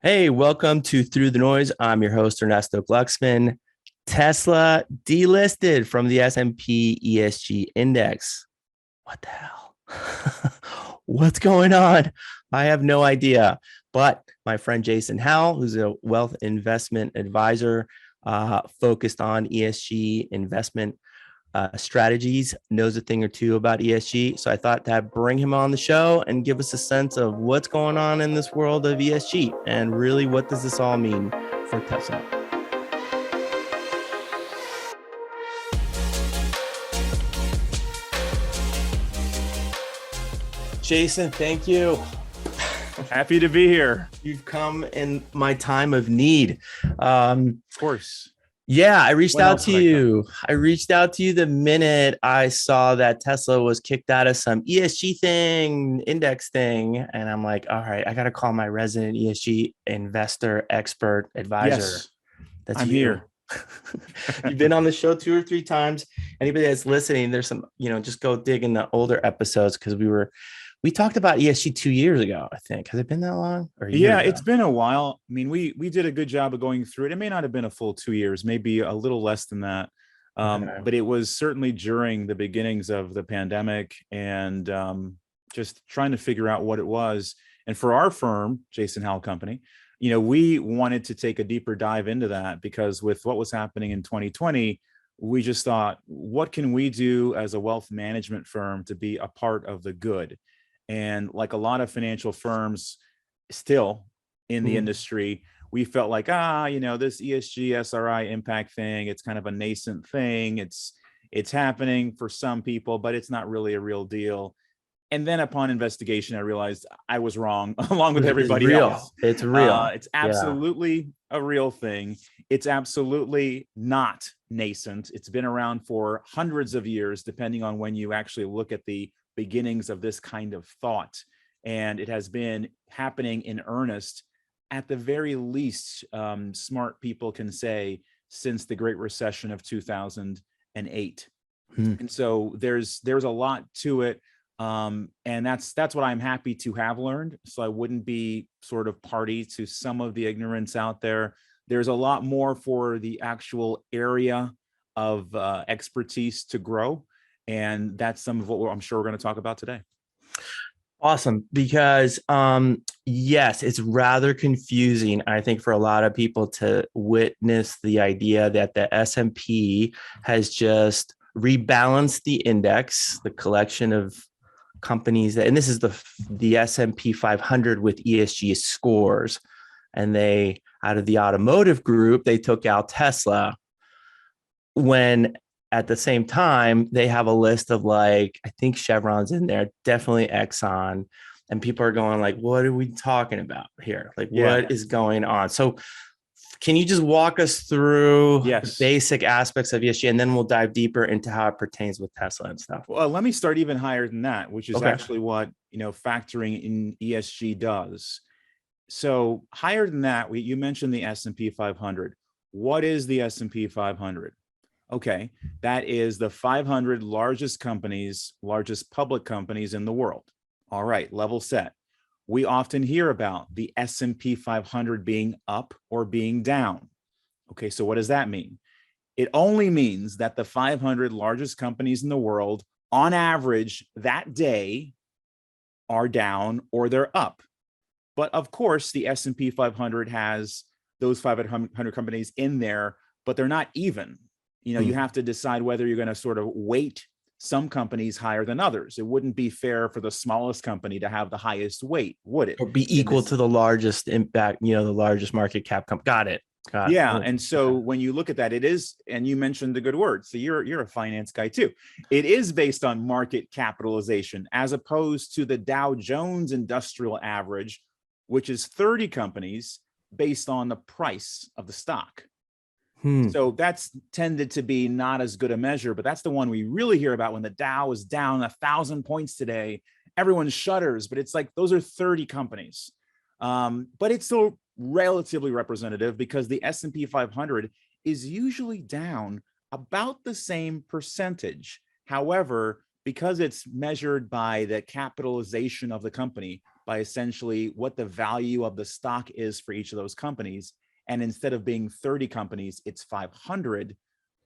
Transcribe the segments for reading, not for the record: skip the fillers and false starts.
Hey, welcome to Through the Noise. I'm your host, Ernesto Glucksman. Tesla delisted from the S&P ESG Index. What the hell? What's going on? I have no idea. But my friend Jason Howell, who's a wealth investment advisor focused on ESG investment strategies, knows a thing or two about ESG. So I thought to bring him on the show and give us a sense of what's going on in this world of ESG and really what does this all mean for Tesla. Jason, thank you. Happy to be here. You've come in my time of need. Of course. Yeah, I reached out to you. I reached out to you the minute I saw that Tesla was kicked out of some ESG thing, index thing. And I'm like, all right, I got to call my resident ESG investor, expert, advisor. Yes, That's I'm you. here. You've been on the show 2 or 3 times. Anybody that's listening, there's some, just go dig in the older episodes because we talked about ESG 2 years ago, I think. Has it been that long? Or a year ago? It's been a while. I mean, we did a good job of going through it. It may not have been a full 2 years, maybe a little less than that. But it was certainly during the beginnings of the pandemic and just trying to figure out what it was. And for our firm, Jason Howell Company, we wanted to take a deeper dive into that because with what was happening in 2020, we just thought, what can we do as a wealth management firm to be a part of the good? And like a lot of financial firms still in the industry, we felt like, this ESG SRI impact thing, it's kind of a nascent thing. It's happening for some people, but it's not really a real deal. And then upon investigation, I realized I was wrong along with everybody else. It's real. It's absolutely a real thing. It's absolutely not nascent. It's been around for hundreds of years, depending on when you actually look at the beginnings of this kind of thought. And it has been happening in earnest, at the very least, smart people can say, since the Great Recession of 2008. And so there's a lot to it. And that's what I'm happy to have learned. So I wouldn't be sort of party to some of the ignorance out there. There's a lot more for the actual area of expertise to grow. And that's some of what I'm sure we're going to talk about today. Awesome. Because yes, it's rather confusing, I think, for a lot of people to witness the idea that the S&P has just rebalanced the index, the collection of companies and this is the S&P 500 with ESG scores. And they, out of the automotive group, they took out Tesla when at the same time, they have a list of I think Chevron's in there, definitely Exxon. And people are going like, what are we talking about here? What is going on? So can you just walk us through basic aspects of ESG and then we'll dive deeper into how it pertains with Tesla and stuff? Well, let me start even higher than that, which is actually what, factoring in ESG does. So higher than that, you mentioned the S&P 500. What is the S&P 500? Okay, that is the 500 largest companies, largest public companies in the world. All right, level set. We often hear about the S&P 500 being up or being down. Okay, so what does that mean? It only means that the 500 largest companies in the world, on average, that day are down or they're up. But of course, the S&P 500 has those 500 companies in there, but they're not even. You have to decide whether you're going to sort of weight some companies higher than others. It wouldn't be fair for the smallest company to have the highest weight, would it? Or be equal to the largest impact, the largest market cap company. Got it. And so when you look at that, it is, and you mentioned the good word. So you're a finance guy too. It is based on market capitalization as opposed to the Dow Jones Industrial Average, which is 30 companies based on the price of the stock. So that's tended to be not as good a measure, but that's the one we really hear about when the Dow is down 1,000 points today. Everyone shudders, but it's like those are 30 companies. But it's still relatively representative because the S&P 500 is usually down about the same percentage. However, because it's measured by the capitalization of the company, by essentially what the value of the stock is for each of those companies. And instead of being 30 companies, it's 500.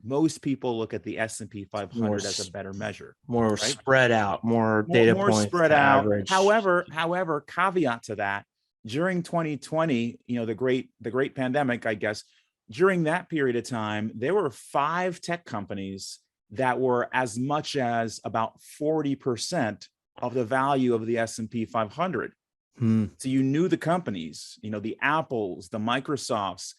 Most people look at the S&P 500 as a better measure. More right? spread out, more data More points spread to out. average. However, caveat to that, during 2020, the great pandemic, I guess, during that period of time, there were 5 tech companies that were as much as about 40% of the value of the S&P 500. So you knew the companies, the Apples, the Microsofts.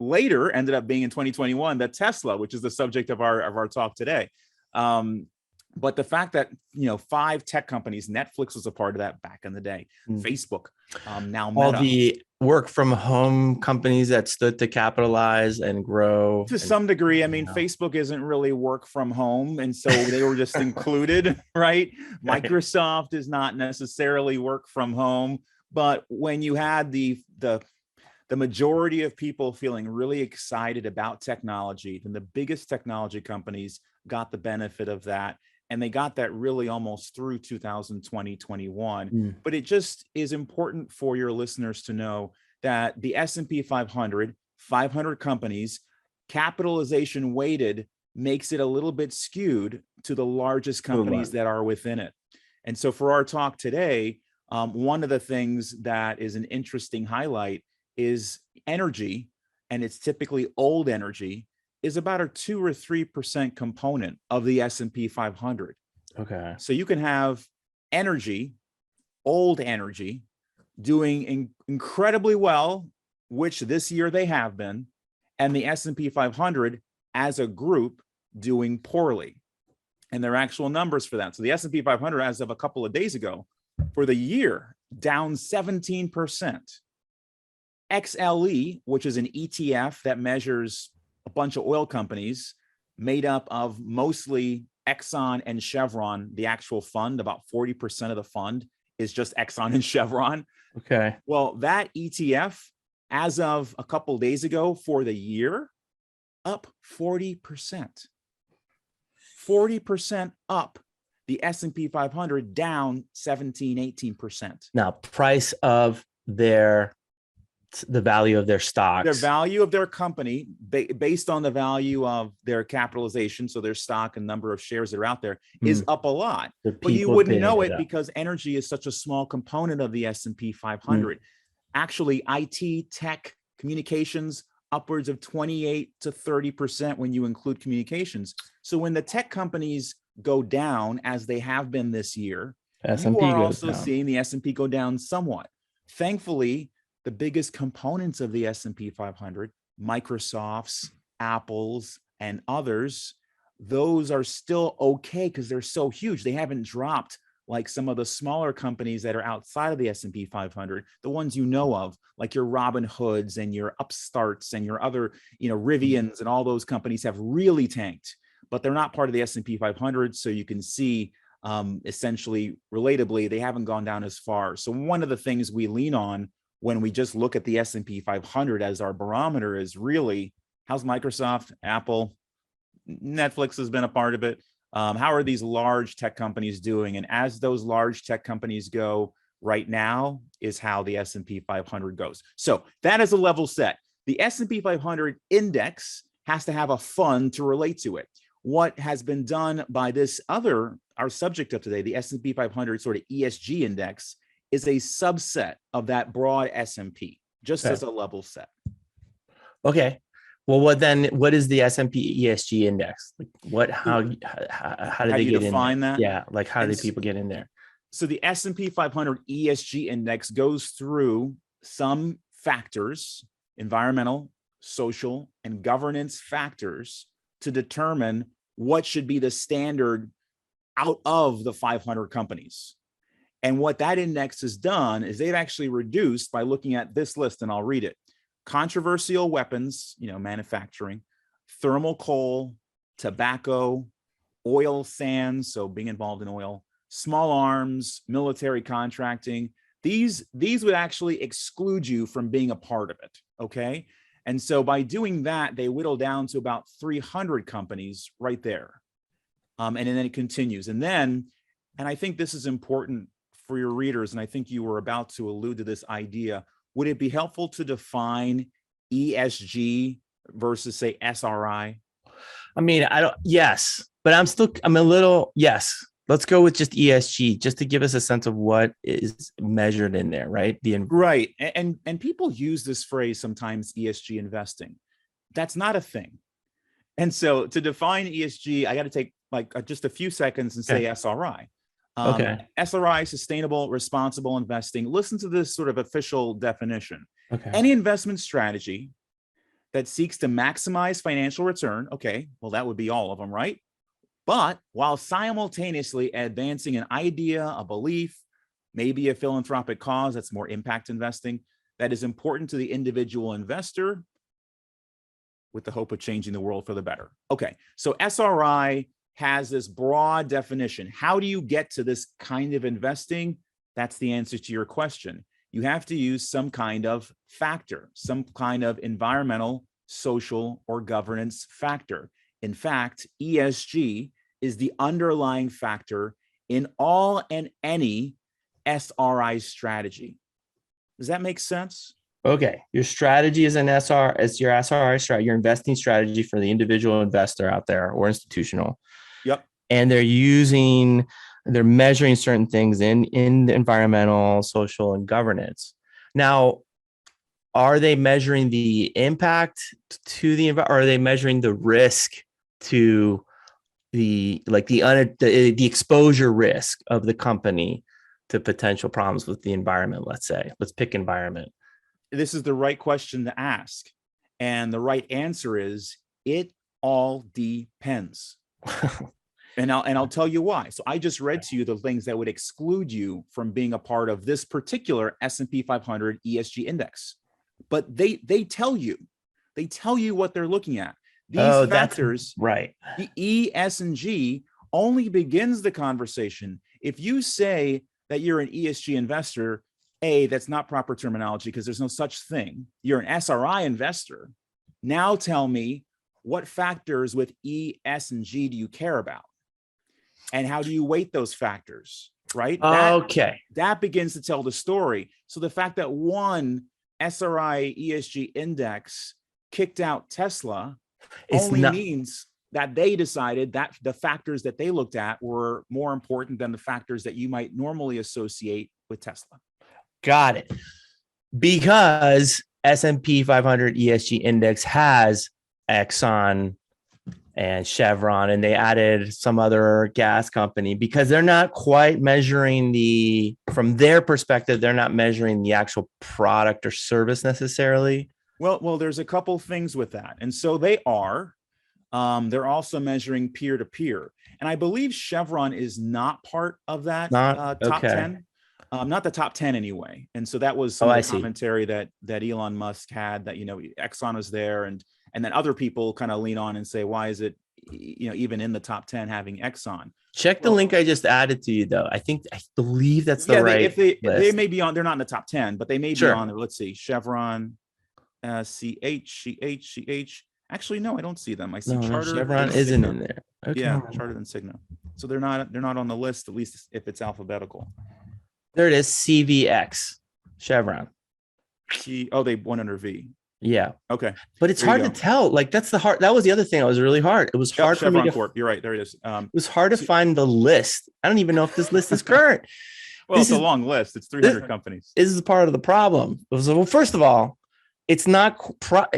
Later ended up being in 2021, the Tesla, which is the subject of our talk today. But the fact that 5 tech companies, Netflix was a part of that back in the day, Facebook, now Meta. All the work from home companies that stood to capitalize and grow. To some degree, I mean, Facebook isn't really work from home, and so they were just included, right? Microsoft is not necessarily work from home, but when you had the majority of people feeling really excited about technology, then the biggest technology companies got the benefit of that. And they got that really almost through 2020, 21. But it just is important for your listeners to know that the S&P 500, 500 companies, capitalization weighted makes it a little bit skewed to the largest companies that are within it. And so for our talk today, one of the things that is an interesting highlight is energy, and it's typically old energy, is about a 2 or 3% component of the S&P 500. Okay. So you can have energy, old energy, doing incredibly well, which this year they have been, and the S&P 500 as a group doing poorly. And there are actual numbers for that. So the S&P 500 as of a couple of days ago, for the year, down 17%. XLE, which is an ETF that measures a bunch of oil companies made up of mostly Exxon and Chevron, the actual fund, about 40% of the fund is just Exxon and Chevron. Okay. Well, that ETF, as of a couple of days ago for the year, up 40%. 40% up. The S&P 500 down 17, 18%. Now, price of the value of their stocks. Their value of their company based on the value of their capitalization, so their stock and number of shares that are out there, is up a lot. But you wouldn't know it because energy is such a small component of the S&P 500. Actually, IT, tech, communications, upwards of 28 to 30% when you include communications. So when the tech companies go down, as they have been this year, you are also seeing the S&P go down somewhat. Thankfully, the biggest components of the S&P 500, Microsoft's, Apple's, and others, those are still okay because they're so huge. They haven't dropped like some of the smaller companies that are outside of the S&P 500, the ones you know of, like your Robin Hoods and your Upstarts and your other, Rivians, and all those companies have really tanked, but they're not part of the S&P 500. So you can see essentially, relatably, they haven't gone down as far. So one of the things we lean on when we just look at the S&P 500 as our barometer is really, how's Microsoft, Apple, Netflix has been a part of it. How are these large tech companies doing? And as those large tech companies go right now is how the S&P 500 goes. So that is a level set. The S&P 500 index has to have a fund to relate to it. What has been done by our subject of today, the S&P 500 sort of ESG index, is a subset of that broad S&P, just as a level set. Okay. Well, what is the S&P ESG index? Like how do they get in there? That? Yeah. Like how do people get in there? So the S&P 500 ESG index goes through some factors, environmental, social, and governance factors, to determine what should be the standard out of the 500 companies. And what that index has done is they've actually reduced, by looking at this list, and I'll read it: controversial weapons, manufacturing, thermal coal, tobacco, oil sands, so being involved in oil, small arms, military contracting. These would actually exclude you from being a part of it, okay? And so by doing that, they whittle down to about 300 companies right there. And then it continues. And I think this is important for your readers, and I think you were about to allude to this idea, would it be helpful to define ESG versus, say, SRI? I mean, yes, but I'm a little, yes. Let's go with just ESG, just to give us a sense of what is measured in there, right? Right. And people use this phrase sometimes, ESG investing. That's not a thing. And so to define ESG, I got to take like just a few seconds and say SRI. SRI, sustainable, responsible investing. Listen to this sort of official definition. Any investment strategy that seeks to maximize financial return. Okay, well, that would be all of them, right? But while simultaneously advancing an idea, a belief, maybe a philanthropic cause, that's more impact investing, that is important to the individual investor with the hope of changing the world for the better. Okay, so SRI has this broad definition. How do you get to this kind of investing? That's the answer to your question. You have to use some kind of factor, some kind of environmental, social, or governance factor. In fact, ESG is the underlying factor in all and any SRI strategy. Does that make sense? Okay, your strategy is it's your SRI strategy, your investing strategy for the individual investor out there or institutional. Yep. And they're measuring certain things in the environmental, social, and governance. Now, are they measuring the impact to the environment, or are they measuring the risk to the exposure risk of the company to potential problems with the environment? Let's pick environment. This is the right question to ask. And the right answer is, it all depends. And I'll tell you why. So I just read to you the things that would exclude you from being a part of this particular S&P 500 ESG index. But they tell you what they're looking at. These factors, right? The E, S, and G only begins the conversation if you say that you're an ESG investor. That's not proper terminology because there's no such thing. You're an SRI investor. Now tell me, what factors with E, S, and G do you care about? And how do you weight those factors, right? That begins to tell the story. So the fact that one SRI ESG index kicked out Tesla means that they decided that the factors that they looked at were more important than the factors that you might normally associate with Tesla. Got it. Because S&P 500 ESG index has Exxon and Chevron, and they added some other gas company because they're not quite measuring from their perspective, they're not measuring the actual product or service necessarily. Well, there's a couple things with that. And so they are. They're also measuring peer-to-peer. And I believe Chevron is not part of that top 10. Not the top 10 anyway. And so that was some of the commentary that Elon Musk had, that, Exxon is there, and then other people kind of lean on and say, why is it, even in the top 10 having Exxon? Check the link I just added to you, though. I believe that's the right list. They may be on, they're not in the top 10, but they may be on there. Let's see, Chevron, CH. Actually, no, I don't see them. I see Charter. Chevron isn't in there. Okay. Yeah, Charter and Cigna. So they're not on the list, at least if it's alphabetical. There it is, CVX, Chevron. They went under V. Yeah. Okay. But it's hard to tell. Like that was the other thing that was really hard. It was hard for me to Corp. You're right. There it is. It was hard to find the list. I don't even know if this list is current. Well, it's a long list. It's 300 companies. This is part of the problem. Well, first of all, it's not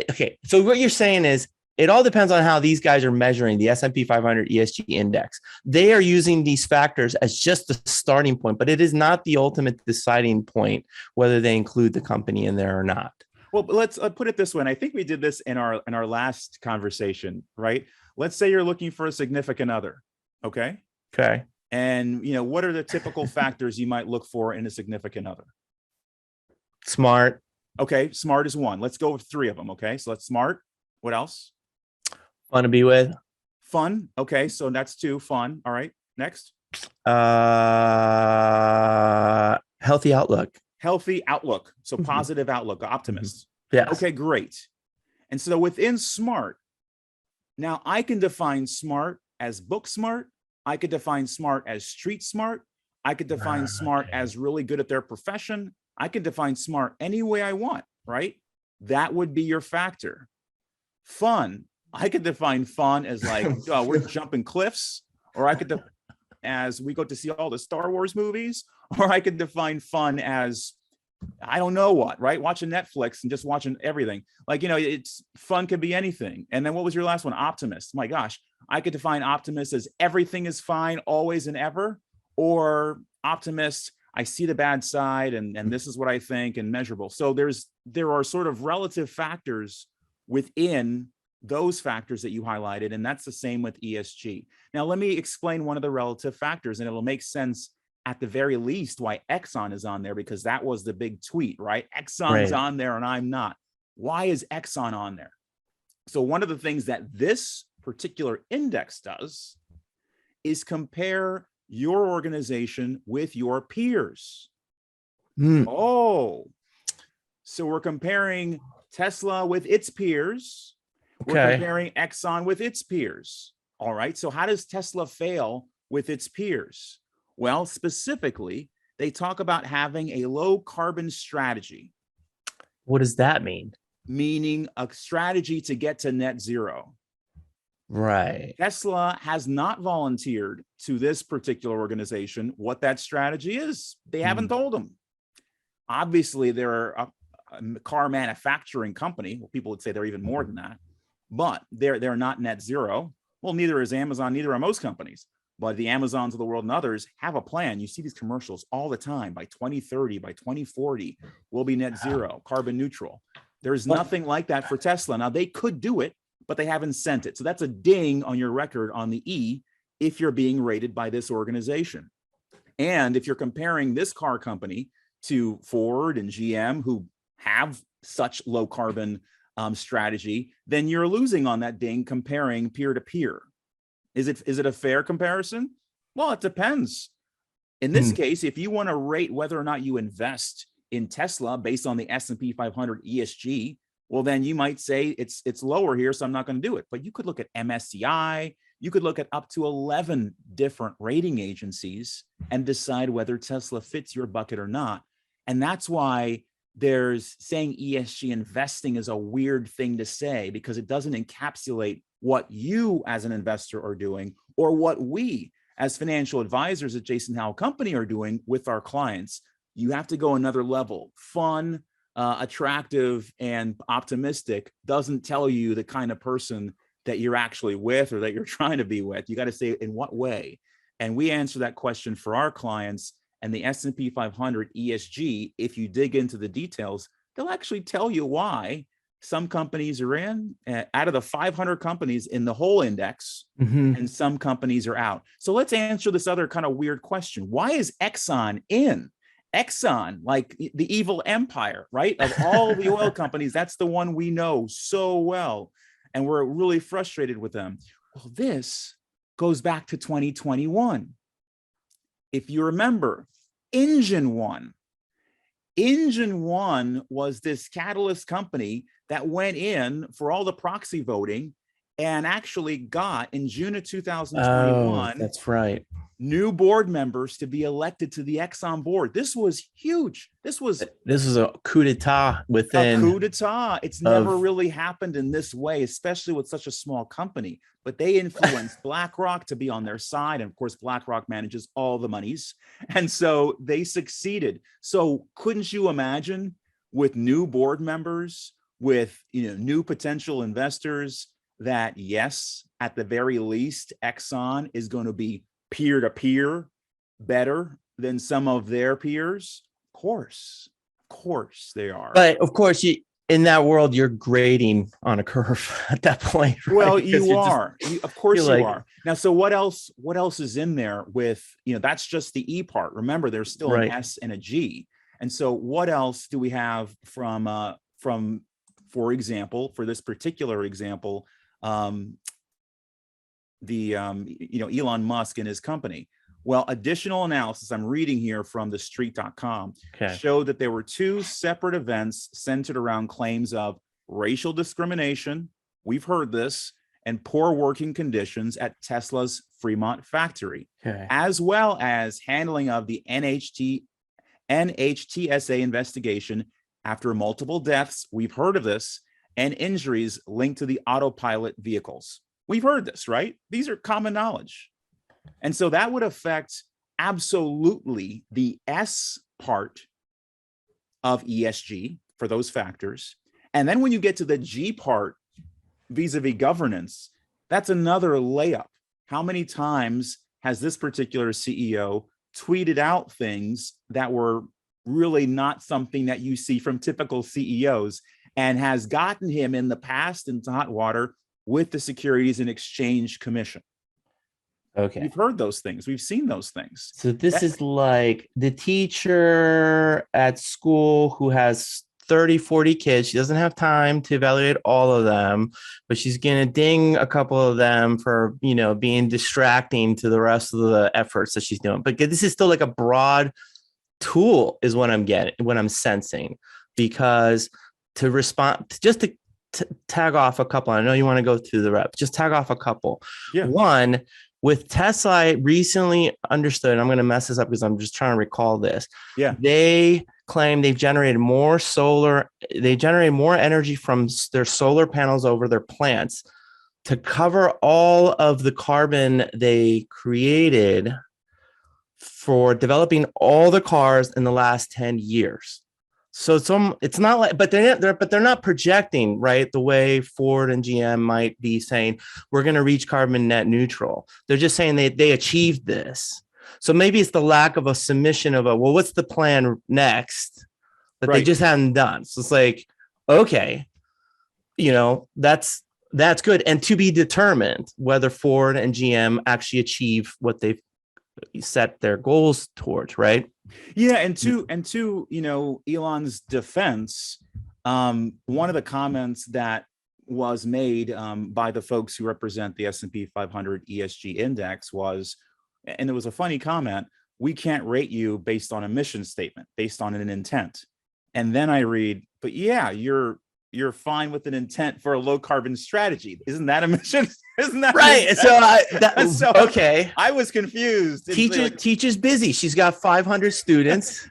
okay. So what you're saying is, it all depends on how these guys are measuring the S&P 500 ESG index. They are using these factors as just the starting point, but it is not the ultimate deciding point whether they include the company in there or not. Well, let's put it this way. And I think we did this in our last conversation, right? Let's say you're looking for a significant other. Okay. Okay. And what are the typical factors you might look for in a significant other? Smart. Okay. Smart is one. Let's go with three of them. Okay. So that's smart. What else? Fun to be with. Fun. Okay. So that's two. Fun. All right. Next. Healthy outlook. Healthy outlook. So positive outlook, optimist. Yeah. Okay, great. And so within smart, now I can define smart as book smart. I could define smart as street smart. I could define smart as really good at their profession. I can define smart any way I want, right? That would be your factor. Fun, I could define fun as like, oh, we're jumping cliffs, or I could as we go to see all the Star Wars movies, or I could define fun as, I don't know what, right? Watching Netflix and just watching everything. Like, it's fun could be anything. And then what was your last one? Optimist. My gosh, I could define optimist as everything is fine, always and ever, or optimist, I see the bad side and this is what I think, and measurable. So there are sort of relative factors within those factors that you highlighted, and that's the same with ESG. Now, let me explain one of the relative factors, and it'll make sense at the very least why Exxon is on there, because that was the big tweet, right? Exxon's on there and I'm not. Why is Exxon on there? So one of the things that this particular index does is compare your organization with your peers. Oh, so we're comparing Tesla with its peers. We're comparing Exxon with its peers. All right, so how does Tesla fail with its peers? Well, specifically, they talk about having a low carbon strategy. What does that mean? Meaning a strategy to get to net zero. Right. Tesla has not volunteered to this particular organization what that strategy is. They haven't told them. Obviously, they're a car manufacturing company. Well, people would say they're even more than that, but they're not net zero. Well, neither is Amazon, neither are most companies. But the Amazons of the world and others have a plan. You see these commercials all the time. By 2030, by 2040, we'll be net zero, carbon neutral. There's nothing like that for Tesla. Now, they could do it, but they haven't sent it. So that's a ding on your record on the E if you're being rated by this organization. And if you're comparing this car company to Ford and GM, who have such low carbon strategy, then you're losing on that ding comparing peer to peer. Is it a fair comparison? Well, it depends. In this case, if you want to rate whether or not you invest in Tesla based on the S&P 500 ESG, well, then you might say it's lower here, so I'm not going to do it. But you could look at MSCI, you could look at up to 11 different rating agencies and decide whether Tesla fits your bucket or not. And that's why there's saying ESG investing is a weird thing to say, because it doesn't encapsulate what you as an investor are doing or what we as financial advisors at Jason Howell Company are doing with our clients. You have to go another level. Fun, attractive, and optimistic doesn't tell you the kind of person that you're actually with or that you're trying to be with. You got to say in what way. And we answer that question for our clients. And the S&P 500 ESG, if you dig into the details, they'll actually tell you why some companies are in, out of the 500 companies in the whole index, and some companies are out. So let's answer this other kind of weird question. Why is Exxon in? Exxon, like the evil empire, right? Of all the oil companies, that's the one we know so well. And we're really frustrated with them. Well, this goes back to 2021. If you remember, Engine One was this catalyst company that went in for all the proxy voting and actually got in June of 2021. That's right. New board members to be elected to the Exxon board. This was huge. This was a coup d'etat within. A coup d'etat. It's never really happened in this way, especially with such a small company. But they influenced BlackRock to be on their side. And of course, BlackRock manages all the monies. And so they succeeded. So couldn't you imagine with new board members, with new potential investors, that yes, at the very least, Exxon is going to be peer-to-peer better than some of their peers? Of course they are. But of course, in that world, you're grading on a curve at that point. Right? Well, you are. Of course you are. Now, so what else is in there with, that's just the E part. Remember, there's still an S and a G. And so what else do we have from, for example, for this particular example, Elon Musk and his company? Well, additional analysis I'm reading here from thestreet.com showed that there were two separate events centered around claims of racial discrimination. We've heard this, and poor working conditions at Tesla's Fremont factory, Okay. as well as handling of the NHTSA investigation after multiple deaths, we've heard of this, and injuries linked to the autopilot vehicles. We've heard this, right? These are common knowledge. And so that would affect absolutely the S part of ESG for those factors. And then when you get to the G part, vis-a-vis governance, that's another layup. How many times has this particular CEO tweeted out things that were really not something that you see from typical CEOs, and has gotten him in the past into hot water with the Securities and Exchange Commission? Okay. We've heard those things. We've seen those things. So this is like the teacher at school who has 30, 40 kids. She doesn't have time to evaluate all of them, but she's going to ding a couple of them for, being distracting to the rest of the efforts that she's doing. But this is still like a broad tool is what I'm getting, what I'm sensing, because to respond, just to tag off a couple, I know you want to go through the reps, just tag off a couple. Yeah. One, with Tesla, I recently understood, I'm going to mess this up because I'm just trying to recall this. Yeah. They claim they've generated more energy from their solar panels over their plants to cover all of the carbon they created for developing all the cars in the last 10 years. So it's not like, but they're not projecting, right, the way Ford and GM might be saying we're going to reach carbon net neutral. They're just saying they achieved this. So maybe it's the lack of a submission of what's the plan next that they just hadn't done. So it's like, okay, that's good, and to be determined whether Ford and GM actually achieve what they've set their goals towards, right? Yeah, and to Elon's defense, one of the comments that was made by the folks who represent the S&P 500 ESG Index was, and it was a funny comment, we can't rate you based on a mission statement, based on an intent. And then I read, but yeah, you're fine with an intent for a low carbon strategy. Isn't that a mission? Isn't that right? So okay. I was confused. Teacher's busy. She's got 500 students.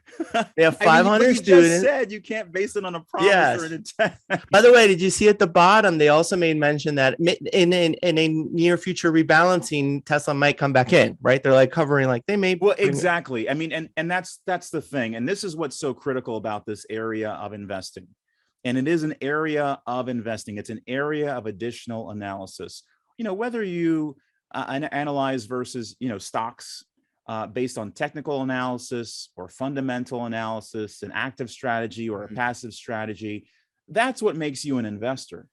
They have 500 students. You just said you can't base it on a promise or an intent. By the way, did you see at the bottom? They also made mention that in a near future rebalancing, Tesla might come back in. Right? They're like covering, like they may. Well, exactly. I mean, and that's the thing. And this is what's so critical about this area of investing. And it is an area of investing. It's an area of additional analysis. Whether you analyze versus, stocks based on technical analysis or fundamental analysis, an active strategy or a passive strategy, that's what makes you an investor.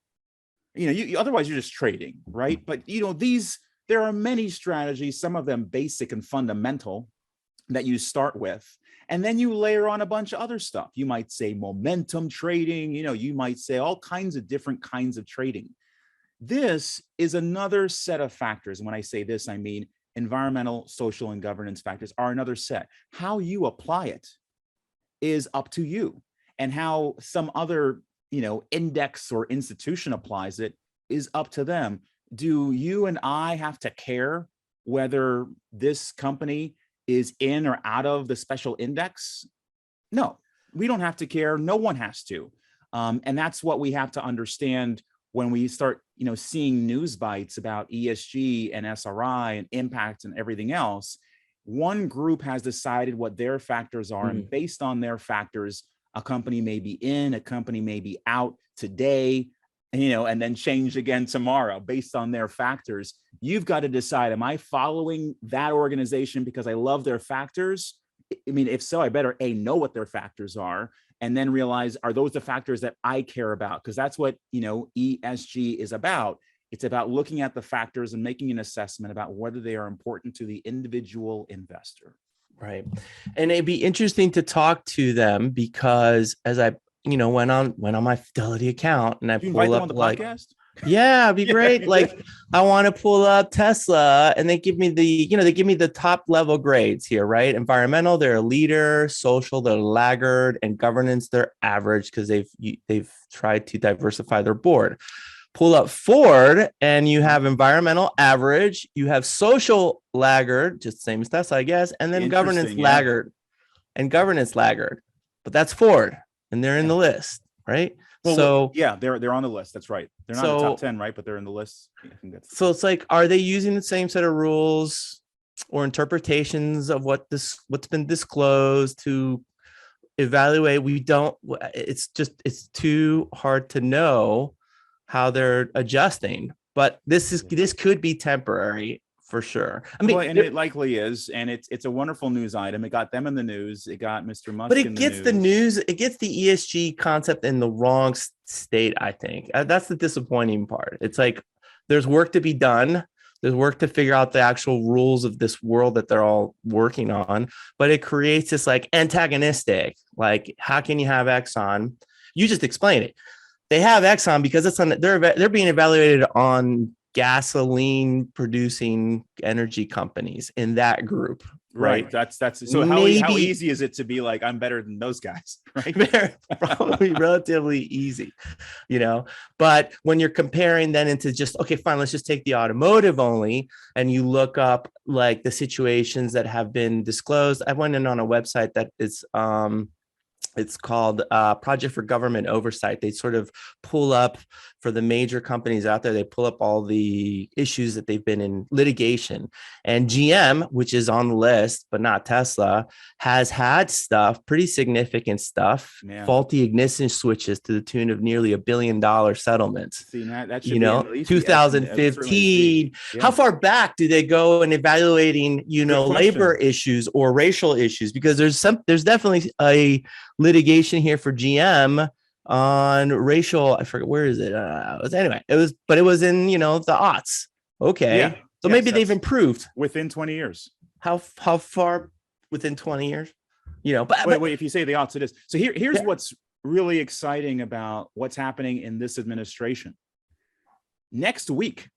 Otherwise you're just trading, right? But, there are many strategies, some of them basic and fundamental, that you start with. And then you layer on a bunch of other stuff. You might say momentum trading, you might say all kinds of different kinds of trading. This is another set of factors. And when I say this, I mean environmental, social, and governance factors are another set. How you apply it is up to you. And how some other, index or institution applies it is up to them. Do you and I have to care whether this company is in or out of the special index? No, we don't have to care. No one has to. And that's what we have to understand when we start, seeing news bites about ESG and SRI and impact and everything else. One group has decided what their factors are, and based on their factors, a company may be in, a company may be out today, and then change again tomorrow based on their factors. You've got to decide, am I following that organization because I love their factors? I mean, if so, I better know what their factors are, and then realize, are those the factors that I care about? Because that's what, ESG is about. It's about looking at the factors and making an assessment about whether they are important to the individual investor. Right. And it'd be interesting to talk to them, because as I went on my Fidelity account and I pull up, like, podcast? Yeah, it'd be great. Like, I want to pull up Tesla, and they give me the top level grades here, right? Environmental, they're a leader; social, they're laggard; and governance, they're average, because they've tried to diversify their board. pull up forward and you have environmental average, you have social laggard, just same as Tesla, I guess, and then governance laggard and governance laggard. But that's Ford, and they're in the list, right? Well, so yeah, they're on the list. That's right. They're not in the top 10, right? But they're in the list. I think that's so it's like, are they using the same set of rules or interpretations of what's been disclosed to evaluate? It's too hard to know how they're adjusting, but this could be temporary for sure. I mean, and it likely is, and it's a wonderful news item. It got them in the news. It got Mr. Musk. But it gets the news. It gets the ESG concept in the wrong state. I think that's the disappointing part. It's like there's work to be done. There's work to figure out the actual rules of this world that they're all working on. But it creates this like antagonistic. Like, how can you have Exxon? You just explained it. They have Exxon because it's on. They're being evaluated on gasoline producing energy companies in that group, right? That's so how easy is it to be like, I'm better than those guys, right? They're probably relatively easy, but when you're comparing then into just, okay, fine, let's just take the automotive only, and you look up like the situations that have been disclosed. I went in on a website that is it's called Project for Government Oversight. They sort of pull up for the major companies out there. They pull up all the issues that they've been in litigation. And GM, which is on the list, but not Tesla, has had stuff, pretty significant stuff, faulty ignition switches to the tune of nearly $1 billion settlements. See, that should be 2015. How far back do they go in evaluating, labor issues or racial issues? Because there's definitely a litigation here for GM on racial, I forget, where is it? It was in, the aughts. Okay. Yeah. So maybe they've improved within 20 years. How far within 20 years? But wait, if you say the aughts, it is. So here's what's really exciting about what's happening in this administration. Next week,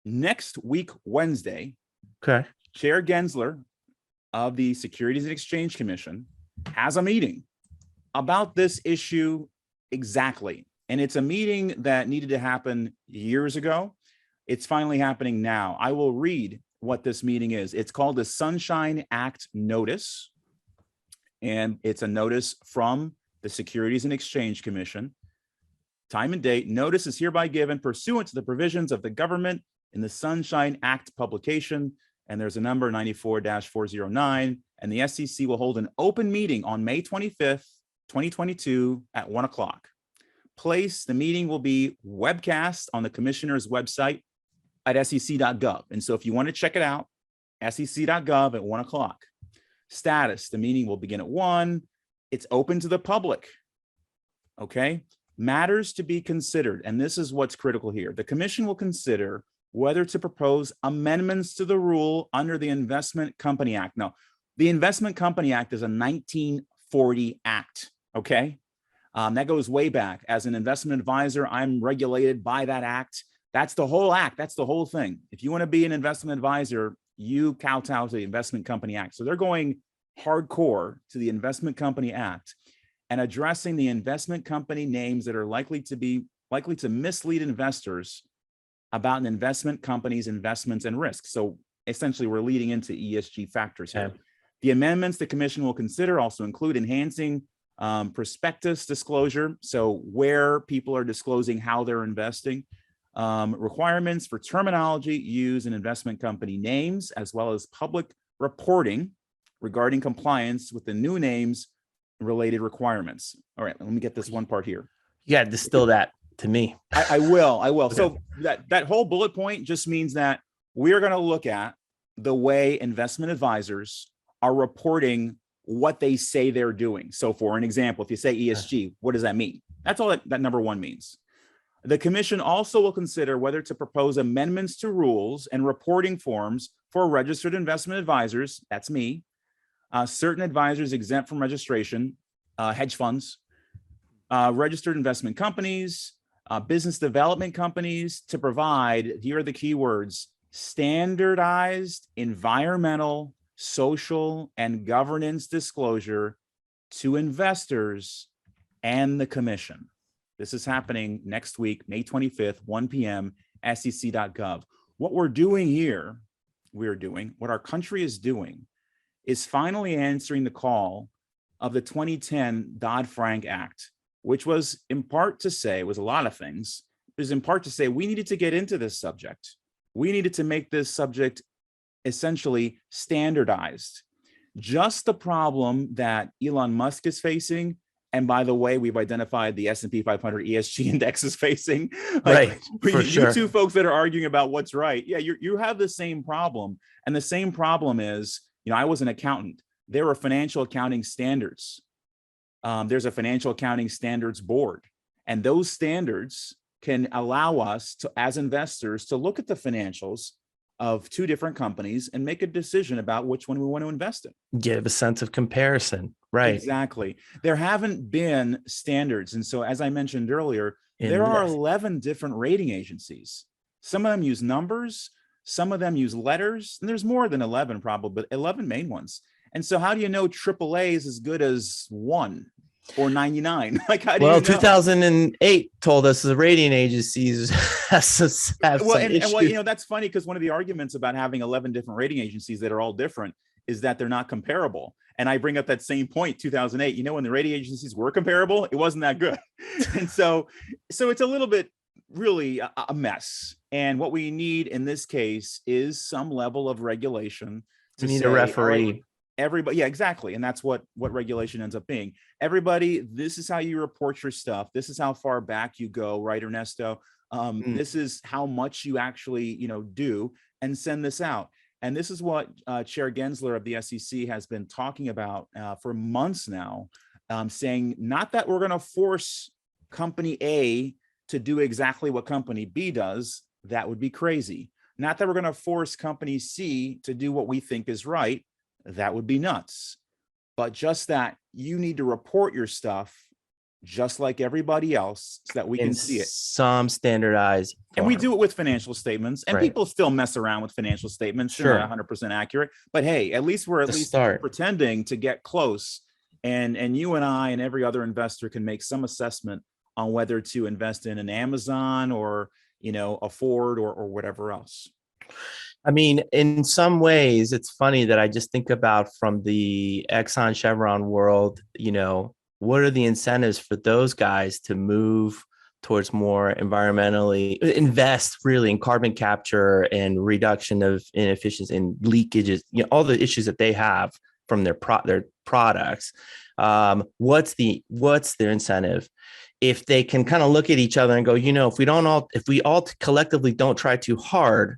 Wednesday, okay, Chair Gensler of the Securities and Exchange Commission has a meeting about this issue exactly. And it's a meeting that needed to happen years ago. It's finally happening now. I will read what this meeting is. It's called the Sunshine Act Notice. And it's a notice from the Securities and Exchange Commission. Time and date. Notice is hereby given pursuant to the provisions of the government in the Sunshine Act publication. And there's a number 94-409. And the SEC will hold an open meeting on May 25th, 2022 at 1 o'clock. Place, the meeting will be webcast on the commissioner's website at sec.gov. And so if you want to check it out, sec.gov at 1 o'clock. Status, the meeting will begin at 1. It's open to the public. Okay. Matters to be considered. And this is what's critical here. The commission will consider whether to propose amendments to the rule under the Investment Company Act. Now, the Investment Company Act is a 1940 act. Okay. That goes way back. As an investment advisor, I'm regulated by that act. That's the whole act. That's the whole thing. If you want to be an investment advisor, you kowtow to the Investment Company Act. So they're going hardcore to the Investment Company Act and addressing the investment company names that are likely to mislead investors about an investment company's investments and risks. So essentially, we're leading into ESG factors here. The amendments the commission will consider also include enhancing prospectus disclosure, so where people are disclosing how they're investing, requirements for terminology used in investment company names, as well as public reporting regarding compliance with the new names and related requirements. All right, let me get this one part here. You got to distill that to me. I will. Okay. So that whole bullet point just means that we're going to look at the way investment advisors are reporting what they say they're doing. So for an example, if you say ESG, what does that mean? That's all that number 1 means. The commission also will consider whether to propose amendments to rules and reporting forms for registered investment advisors, that's me, certain advisors exempt from registration, hedge funds, registered investment companies, business development companies, to provide, here are the key words, standardized environmental, social, and governance disclosure to investors and the commission. This is happening next week, May 25th, 1 p.m., sec.gov. What we're doing here, what our country is doing, is finally answering the call of the 2010 Dodd-Frank Act, which was in part to say, was a lot of things, is in part to say we needed to get into this subject. We needed to make this subject essentially standardized. Just the problem that Elon Musk is facing, and by the way, we've identified the S&P 500 ESG Index is facing. Right, for sure. You two folks that are arguing about what's right, yeah, you have the same problem. And the same problem is, I was an accountant. There are financial accounting standards. There's a financial accounting standards board. And those standards can allow us to, as investors, to look at the financials of two different companies and make a decision about which one we want to invest in. Give a sense of comparison, right? Exactly. There haven't been standards. And so, as I mentioned earlier, there are 11 different rating agencies. Some of them use numbers, some of them use letters, and there's more than 11 probably, but 11 main ones. And so how do you know AAA is as good as 1 or 99? Like, how do you know? 2008 told us the rating agencies have some issues. That's funny, because one of the arguments about having 11 different rating agencies that are all different is that they're not comparable. And I bring up that same point, 2008, when the rating agencies were comparable, it wasn't that good. And so it's a little bit really a mess. And what we need in this case is some level of regulation. We need a referee. Everybody, yeah, exactly. And that's what regulation ends up being. Everybody, this is how you report your stuff. This is how far back you go, right, Ernesto? This is how much you actually, do, and send this out. And this is what Chair Gensler of the SEC has been talking about for months now, saying not that we're going to force company A to do exactly what company B does. That would be crazy. Not that we're going to force company C to do what we think is right. That would be nuts. But just that you need to report your stuff just like everybody else so that we can see it. Some standardized form. And we do it with financial statements, and people still mess around with financial statements. Sure. They're not 100% accurate, but hey, at least we're pretending to get close. And you and I and every other investor can make some assessment on whether to invest in an Amazon or, a Ford or whatever else. I mean, in some ways, it's funny that I just think about from the Exxon Chevron world, what are the incentives for those guys to move towards more environmentally, invest really in carbon capture and reduction of inefficiency and leakages, all the issues that they have from their products. What's their incentive? If they can kind of look at each other and go, if we all collectively don't try too hard,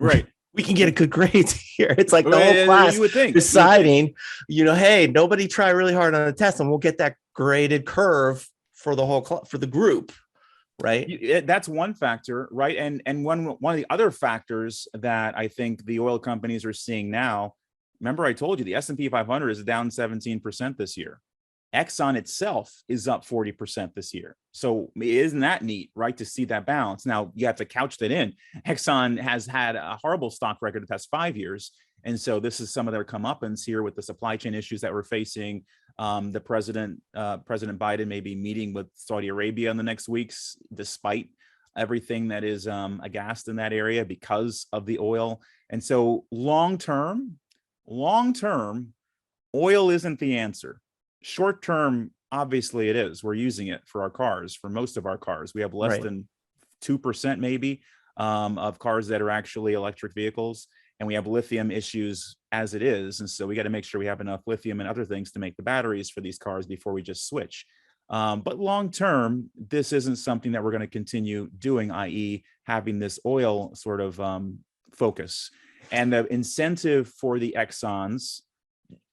right, we can get a good grade here. It's like the whole class deciding, hey, nobody try really hard on the test, and we'll get that graded curve for the whole for the group, right? That's one factor, right? And one of the other factors that I think the oil companies are seeing now. Remember, I told you the S&P 500 is down 17% this year. Exxon itself is up 40% this year. So isn't that neat, right, to see that balance? Now, you have to couch that in. Exxon has had a horrible stock record the past 5 years. And so this is some of their comeuppance here with the supply chain issues that we're facing. The President Biden may be meeting with Saudi Arabia in the next weeks, despite everything that is aghast in that area because of the oil. And so long-term, oil isn't the answer. Short-term, obviously it is. We're using it for our cars, for most of our cars. We have less than 2% maybe of cars that are actually electric vehicles. And we have lithium issues as it is. And so we got to make sure we have enough lithium and other things to make the batteries for these cars before we just switch. But long-term, this isn't something that we're going to continue doing, i.e. having this oil sort of focus. And the incentive for the Exxons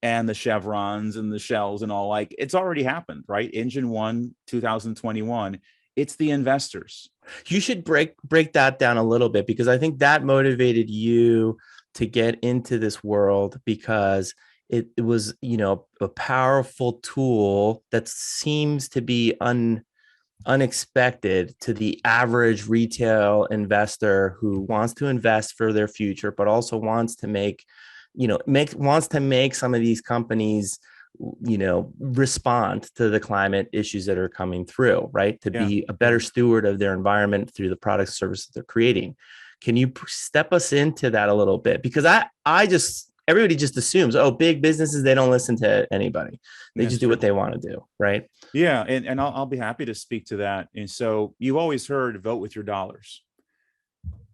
and the Chevrons and the Shells and all, it's already happened, right? Engine 1, 2021. It's the investors. You should break that down a little bit, because I think that motivated you to get into this world, because it was, a powerful tool that seems to be unexpected to the average retail investor who wants to invest for their future, but also wants to make some of these companies respond to the climate issues that are coming through, right? To Yeah. be a better steward of their environment through the products, services they're creating. Can you step us into that a little bit? Because everybody just assumes, oh, big businesses, they don't listen to anybody. They That's just do true. what they want to do, right? Yeah, and I'll be happy to speak to that. And so you've always heard vote with your dollars.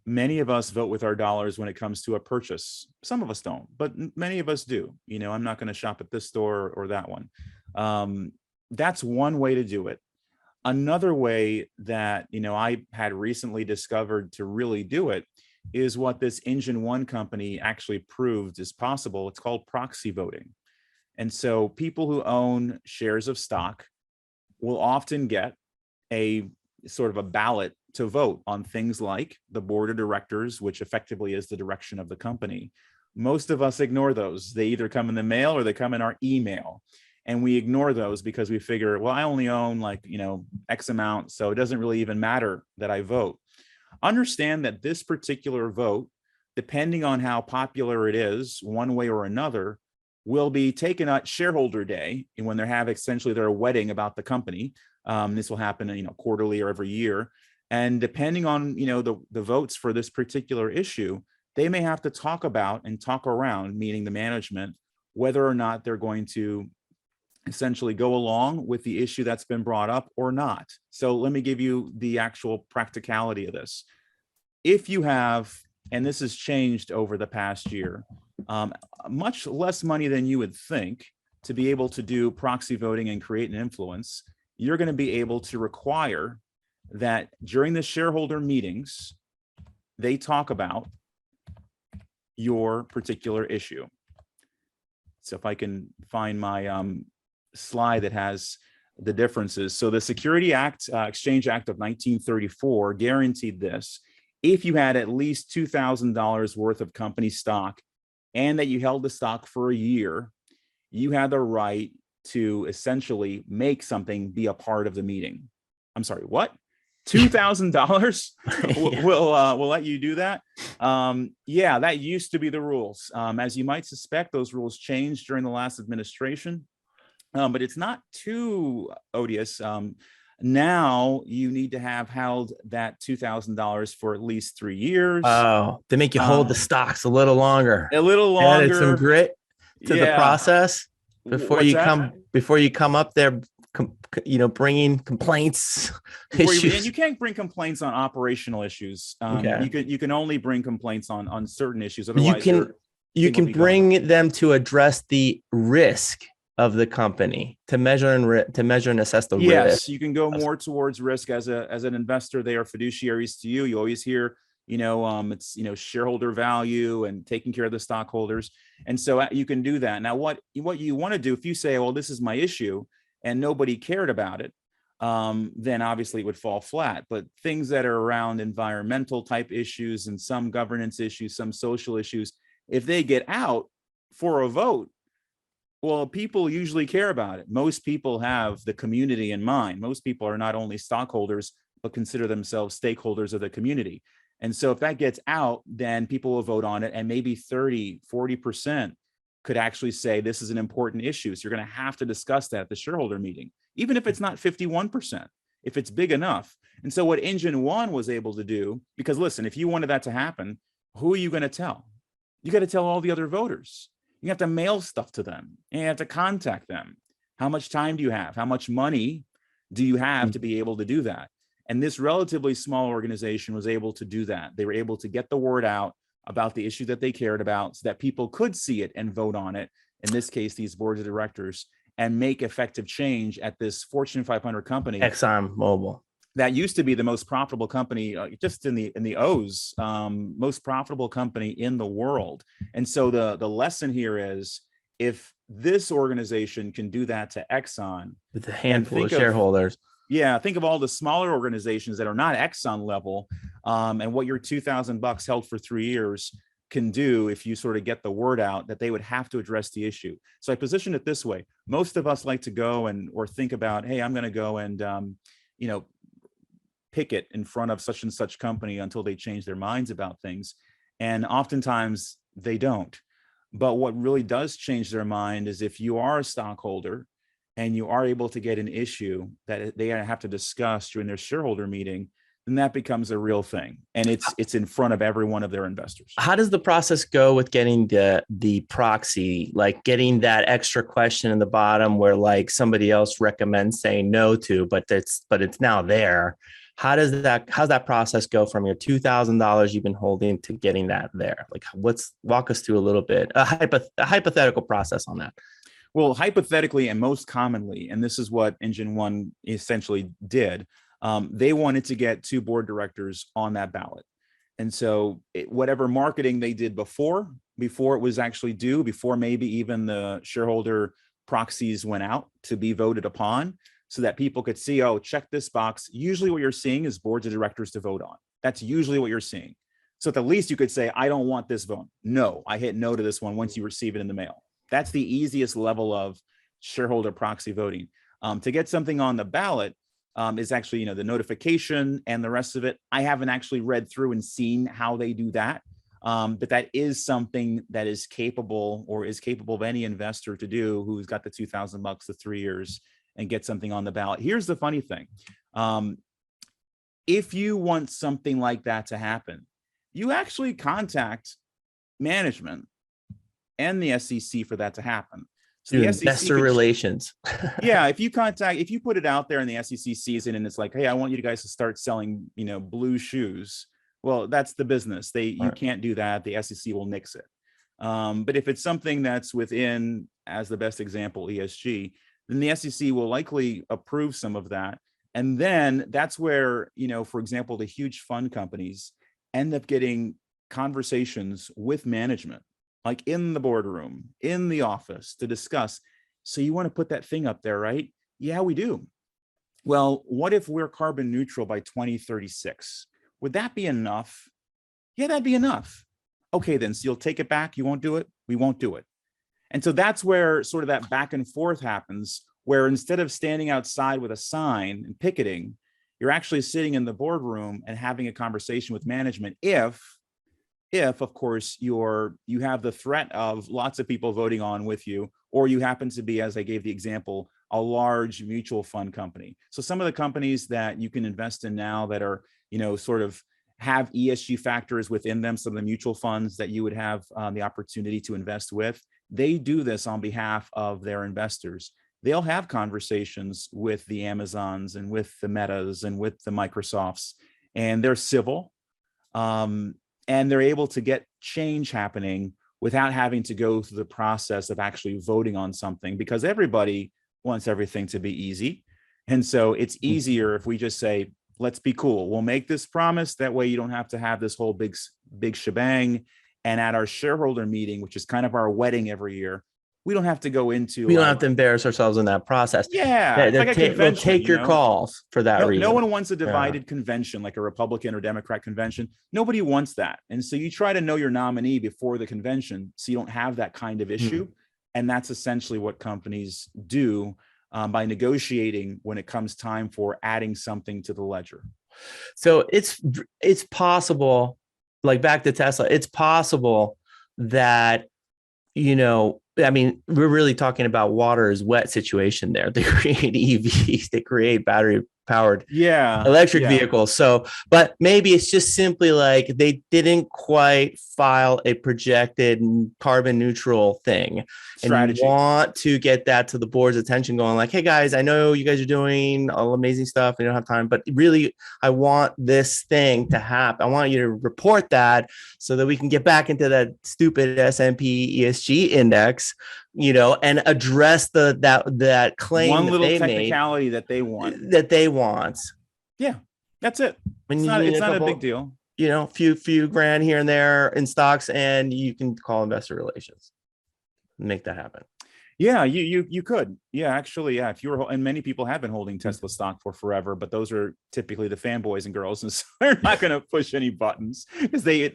Many of us vote with our dollars when it comes to a purchase. Some of us don't, but many of us do. I'm not going to shop at this store or that one. That's one way to do it. Another way that I had recently discovered to really do it is what this Engine One company actually proved is possible. It's called proxy voting. And so people who own shares of stock will often get a sort of a ballot to vote on things like the board of directors, which effectively is the direction of the company. Most of us ignore those. They either come in the mail or they come in our email. And we ignore those because we figure, well, I only own X amount, so it doesn't really even matter that I vote. Understand that this particular vote, depending on how popular it is, one way or another, will be taken at shareholder day, and when they have essentially their wedding about the company. This will happen, quarterly or every year. And depending on, the votes for this particular issue, they may have to talk about and talk around, meaning the management, whether or not they're going to essentially go along with the issue that's been brought up or not. So let me give you the actual practicality of this. If you have, and this has changed over the past year, much less money than you would think to be able to do proxy voting and create an influence, you're going to be able to require that during the shareholder meetings, they talk about your particular issue. So if I can find my slide that has the differences. So the Security Act, Exchange Act of 1934 guaranteed this. If you had at least $2,000 worth of company stock and that you held the stock for a year, you had the right to essentially make something be a part of the meeting. I'm sorry, what? $2,000 will let you do that? Yeah, that used to be the rules. As you might suspect, those rules changed during the last administration, but it's not too odious. Now you need to have held that $2,000 for at least 3 years. Oh, they make you hold the stocks a little longer. A little longer. Added some grit to the process before you come up there, bringing complaints. And you can't bring complaints on operational issues. You can only bring complaints on certain issues. Otherwise, you can bring them to address the risk of the company, to measure and assess the risk. Yes, you can go more towards risk as an investor. They are fiduciaries to you. You always hear, it's shareholder value and taking care of the stockholders, and so you can do that. Now, what you want to do, if you say, well, this is my issue, and nobody cared about it, then obviously it would fall flat. But things that are around environmental type issues and some governance issues, some social issues, if they get out for a vote, well, people usually care about it. Most people have the community in mind. Most people are not only stockholders, but consider themselves stakeholders of the community. And so if that gets out, then people will vote on it, and maybe 30, 40% could actually say this is an important issue. So you're going to have to discuss that at the shareholder meeting, even if it's not 51%, if it's big enough. And so what Engine One was able to do, because listen, if you wanted that to happen, who are you going to tell? You got to tell all the other voters. You have to mail stuff to them, and you have to contact them. How much time do you have? How much money do you have to be able to do that? And this relatively small organization was able to do that. They were able to get the word out about the issue that they cared about so that people could see it and vote on it. In this case, these boards of directors, and make effective change at this Fortune 500 company. ExxonMobil. That used to be the most profitable company, just in the O's, most profitable company in the world. And so the lesson here is, if this organization can do that to Exxon with a handful of shareholders, think of all the smaller organizations that are not Exxon level, and what your $2,000 held for 3 years can do if you sort of get the word out that they would have to address the issue. So I position it this way: most of us like to go or think about, hey, I'm going to go and picket in front of such and such company until they change their minds about things. And oftentimes they don't. But what really does change their mind is if you are a stockholder and you are able to get an issue that they have to discuss during their shareholder meeting, then that becomes a real thing. And it's in front of every one of their investors. How does the process go with getting the proxy, like getting that extra question in the bottom where like somebody else recommends saying no to, but it's now there? How's that process go from your $2,000 you've been holding to getting that there? Like, walk us through a little bit, a hypothetical process on that. Well, hypothetically and most commonly, and this is what Engine One essentially did, they wanted to get 2 board directors on that ballot. And so whatever marketing they did before it was actually due, before maybe even the shareholder proxies went out to be voted upon, so that people could see, oh, check this box. Usually what you're seeing is boards of directors to vote on. That's usually what you're seeing. So at the least you could say, I don't want this vote. No, I hit no to this one once you receive it in the mail. That's the easiest level of shareholder proxy voting. To get something on the ballot is actually, the notification and the rest of it. I haven't actually read through and seen how they do that. But that is something that is capable of any investor to do who's got the $2,000 to 3 years and get something on the ballot. Here's the funny thing. If you want something like that to happen, you actually contact management and the SEC for that to happen. So the investor relations. Yeah, if you put it out there and the SEC sees it and it's like, hey, I want you guys to start selling, blue shoes. Well, that's the business. You can't do that. The SEC will nix it. But if it's something that's within, as the best example, ESG, then the SEC will likely approve some of that. And then that's where, for example, the huge fund companies end up getting conversations with management, like in the boardroom, in the office, to discuss. So you want to put that thing up there, right? Yeah, we do. Well, what if we're carbon neutral by 2036? Would that be enough? Yeah, that'd be enough. Okay, then, so you'll take it back. You won't do it. We won't do it. And so that's where sort of that back and forth happens, where instead of standing outside with a sign and picketing, you're actually sitting in the boardroom and having a conversation with management. If of course you have the threat of lots of people voting on with you, or you happen to be, as I gave the example, a large mutual fund company. So some of the companies that you can invest in now that are, sort of have ESG factors within them, some of the mutual funds that you would have the opportunity to invest with, they do this on behalf of their investors. They'll have conversations with the Amazons and with the Metas and with the Microsofts, and they're civil. And they're able to get change happening without having to go through the process of actually voting on something, because everybody wants everything to be easy. And so it's easier if we just say, let's be cool. We'll make this promise. That way you don't have to have this whole big shebang. And at our shareholder meeting, which is kind of our wedding every year, we don't have to go into. We don't have to embarrass ourselves in that process. Yeah, like a convention, we'll take your calls for that reason. No one wants a divided convention like a Republican or Democrat convention. Nobody wants that. And so you try to know your nominee before the convention so you don't have that kind of issue. And that's essentially what companies do by negotiating when it comes time for adding something to the ledger. So it's possible, like back to Tesla, it's possible that, I mean, we're really talking about water is wet situation there. They create EVs, they create battery powered electric vehicles. So, but maybe it's just simply like they didn't quite file a projected carbon neutral thing. Strategy. And you want to get that to the board's attention, going like, hey guys, I know you guys are doing all amazing stuff. We don't have time, but really, I want this thing to happen. I want you to report that so that we can get back into that stupid S&P ESG index, and address that claim. One little technicality that they want. Yeah, that's it. It's not a big deal. Few grand here and there in stocks, and you can call investor relations, make that happen. Yeah, you could. Yeah, actually, yeah. If you were, and many people have been holding Tesla stock for forever, but those are typically the fanboys and girls, and so they're not going to push any buttons because they,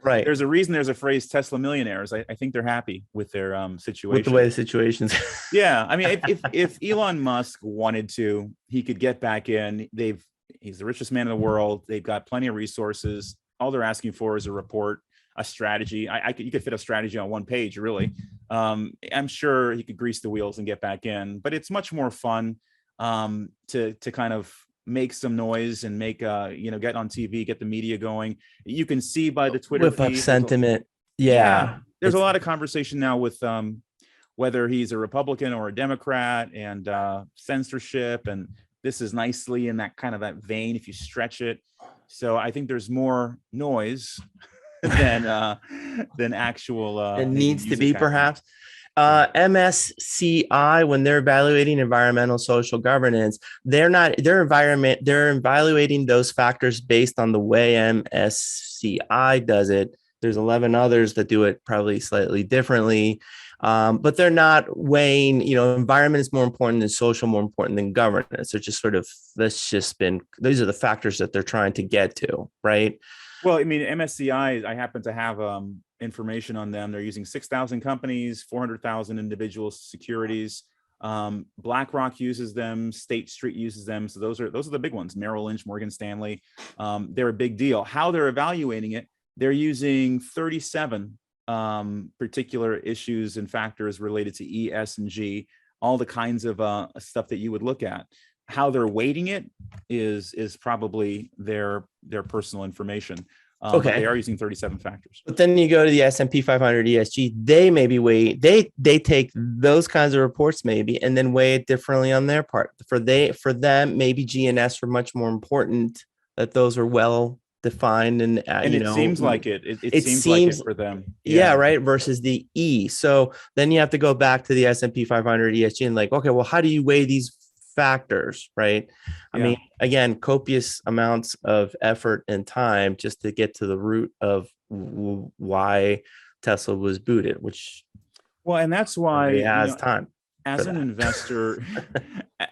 right. There's a reason there's a phrase Tesla millionaires. I think they're happy with their situation. With the way the situation's. Yeah, I mean, if Elon Musk wanted to, he could get back in. He's the richest man in the world. They've got plenty of resources. All they're asking for is a report. a strategy. You could fit a strategy on one page, really. I'm sure he could grease the wheels and get back in, but it's much more fun to kind of make some noise and make get on TV, get the media going. You can see by the Twitter whip up feed, sentiment. There's a lot of conversation now with whether he's a Republican or a Democrat, and censorship, and this is nicely in that kind of that vein if you stretch it. So I think there's more noise than actual it maybe needs to music be happening. perhaps. MSCI, when they're evaluating environmental social governance, they're evaluating those factors based on the way MSCI does it. There's 11 others that do it probably slightly differently. But they're not weighing, environment is more important than social, more important than governance. They're just sort of, these are the factors that they're trying to get to, right? Well, I mean, MSCI, I happen to have information on them. They're using 6,000 companies, 400,000 individual securities. BlackRock uses them, State Street uses them. So those are the big ones. Merrill Lynch, Morgan Stanley. They're a big deal. How they're evaluating it, they're using 37 particular issues and factors related to E, S, and G, all the kinds of stuff that you would look at. How they're weighting it is probably their personal information. But they are using 37 factors. But then you go to the S&P 500 ESG, they maybe they take those kinds of reports maybe and then weigh it differently on their part. For them, maybe G and S are much more important, that those are well defined, and it seems like it seems like it for them. Yeah, right. Versus the E. So then you have to go back to the S&P 500 ESG and okay, well, how do you weigh these factors, right? I mean, again, copious amounts of effort and time just to get to the root of why Tesla was booted, and that's why he has time. As an investor,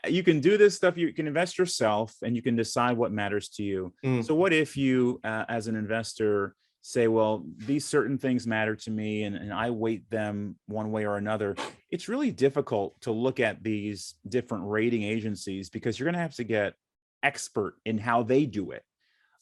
you can do this stuff. You can invest yourself and you can decide what matters to you. So what if you, as an investor, say, well, these certain things matter to me and I weight them one way or another? It's really difficult to look at these different rating agencies because you're going to have to get expert in how they do it.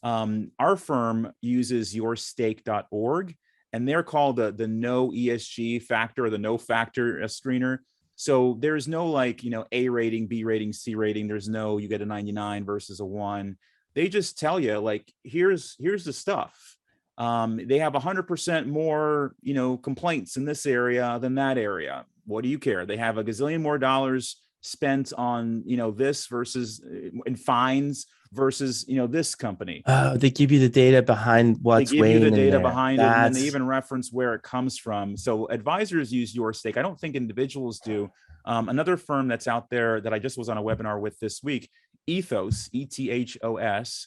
Our firm uses yourstake.org, and they're called the no ESG factor or the no factor screener. So there's no A rating, B rating, C rating. There's no, you get a 99 versus a 1. They just tell you here's the stuff. They have 100% more, complaints in this area than that area. What do you care? They have a gazillion more dollars spent on, this versus in fines versus, this company. They give you the data behind what's They give you the data there. behind it, and then they even reference where it comes from. So advisors use Your Stake. I don't think individuals do. Another firm that's out there that I just was on a webinar with this week, Ethos, ETHOS,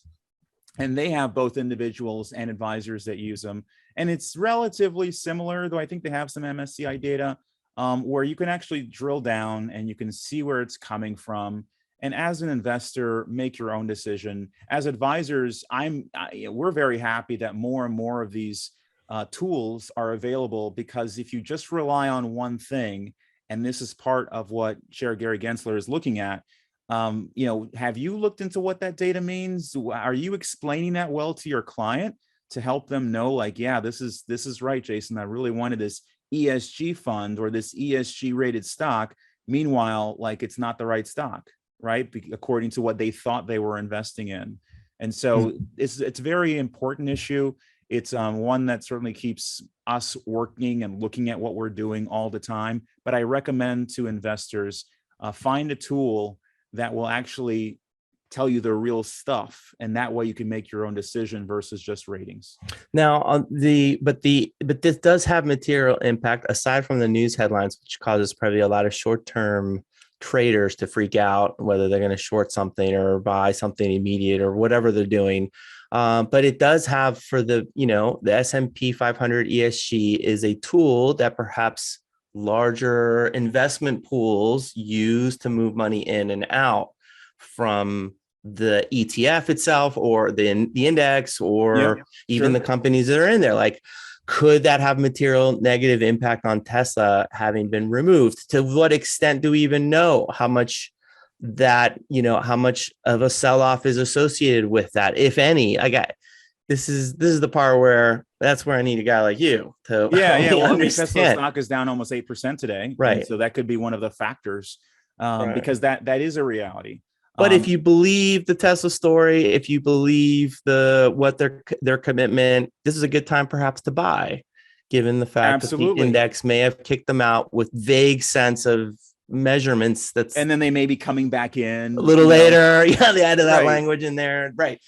and they have both individuals and advisors that use them. And it's relatively similar, though I think they have some MSCI data where you can actually drill down and you can see where it's coming from. And as an investor, make your own decision. As advisors, we're very happy that more and more of these tools are available, because if you just rely on one thing, and this is part of what Chair Gary Gensler is looking at, have you looked into what that data means? Are you explaining that well to your client to help them know, this is right, Jason, I really wanted this ESG fund or this ESG rated stock. Meanwhile, it's not the right stock, right? According to what they thought they were investing in. And so it's a very important issue. It's one that certainly keeps us working and looking at what we're doing all the time. But I recommend to investors, find a tool that will actually tell you the real stuff, and that way you can make your own decision versus just ratings. Now, but this does have material impact aside from the news headlines, which causes probably a lot of short-term traders to freak out whether they're going to short something or buy something immediate or whatever they're doing. But it does have, for the S&P 500 ESG is a tool that perhaps larger investment pools use to move money in and out from the ETF itself or the index or even the companies that are in there. Could that have material negative impact on Tesla having been removed? To what extent do we even know how much that, how much of a sell-off is associated with that, if any? this is the part where that's where I need a guy like you to Yeah. Well, understand. Tesla stock is down almost 8% today. Right. And so that could be one of the factors, Right. because that is a reality. But if you believe the Tesla story, if you believe what their commitment, this is a good time perhaps to buy, given the fact that the index may have kicked them out with vague sense of measurements. And then they may be coming back in a little later. Yeah, they added that language in there. Right.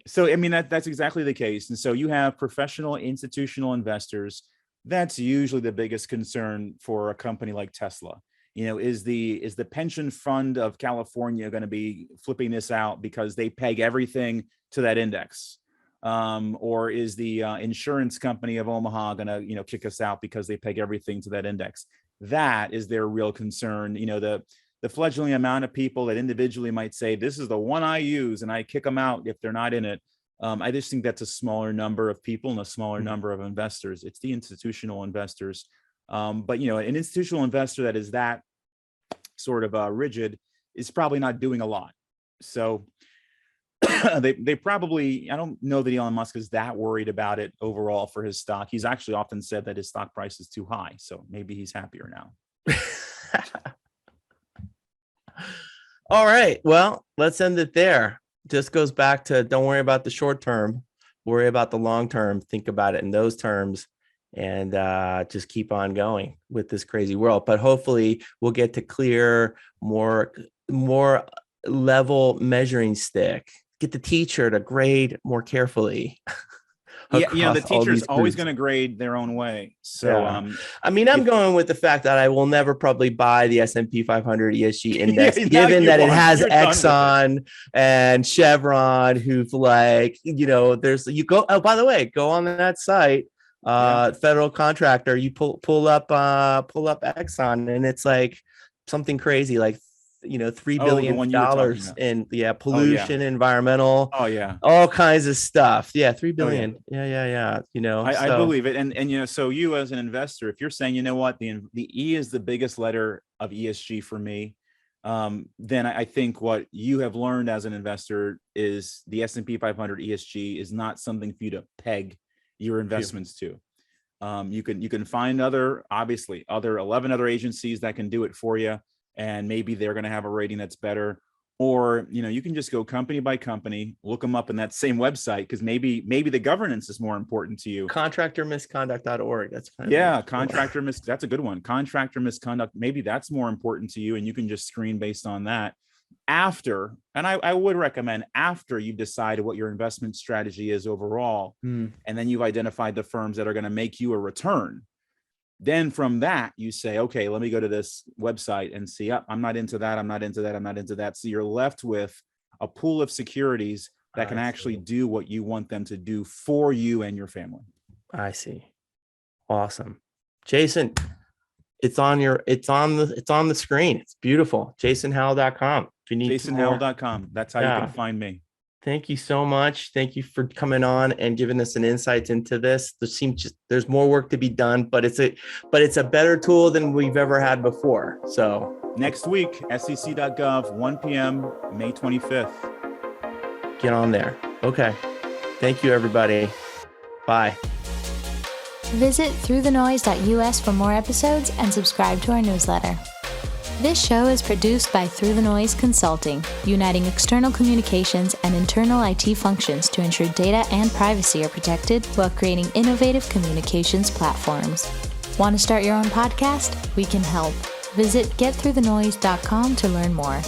So, I mean, that's exactly the case. And so you have professional institutional investors. That's usually the biggest concern for a company like Tesla. Is the pension fund of California going to be flipping this out because they peg everything to that index? Or is the insurance company of Omaha going to, kick us out because they peg everything to that index? That is their real concern. The fledgling amount of people that individually might say, this is the one I use, and I kick them out if they're not in it. I just think that's a smaller number of people and a smaller number of investors. It's the institutional investors. But an institutional investor that is that sort of rigid is probably not doing a lot. So they probably, I don't know that Elon Musk is that worried about it overall for his stock. He's actually often said that his stock price is too high. So maybe he's happier now. All right. Well, let's end it there. Just goes back to don't worry about the short term, worry about the long term. Think about it in those terms. And just keep on going with this crazy world. But hopefully we'll get to clear more level measuring stick. Get the teacher to grade more carefully. The teacher is always going to grade their own way. So, I'm going with the fact that I will never probably buy the S&P 500 ESG index, given that it has Exxon and Chevron, who've there's oh, by the way, go on that site. Federal contractor, you pull up Exxon, and it's like something crazy, like $3 billion in pollution, environmental, all kinds of stuff. 3 billion. I believe it. And so you as an investor, if you're saying, you know what, the E is the biggest letter of ESG for me, then I think what you have learned as an investor is the S&P 500 ESG is not something for you to peg your investments to. You can find other 11 other agencies that can do it for you, and maybe they're going to have a rating that's better. Or you can just go company by company, look them up in that same website, because maybe the governance is more important to you. Contractormisconduct.org. That's that's a good one. Contractor misconduct. Maybe that's more important to you, and you can just screen based on that. After, and I would recommend after you've decided what your investment strategy is overall, and then you've identified the firms that are going to make you a return, then from that you say, okay, let me go to this website and see, I'm not into that, I'm not into that, I'm not into that. So you're left with a pool of securities that can actually do what you want them to do for you and your family. I see. Awesome. Jason, it's on the screen. It's beautiful. JasonHowell.com. JasonHowell.com. That's how you can find me. Thank you so much. Thank you for coming on and giving us an insight into this. There's more work to be done, but it's a better tool than we've ever had before. So next week, SEC.gov, 1 p.m., May 25th. Get on there. Okay. Thank you, everybody. Bye. Visit throughthenoise.us for more episodes and subscribe to our newsletter. This show is produced by Through the Noise Consulting, uniting external communications and internal IT functions to ensure data and privacy are protected while creating innovative communications platforms. Want to start your own podcast? We can help. Visit getthroughthenoise.com to learn more.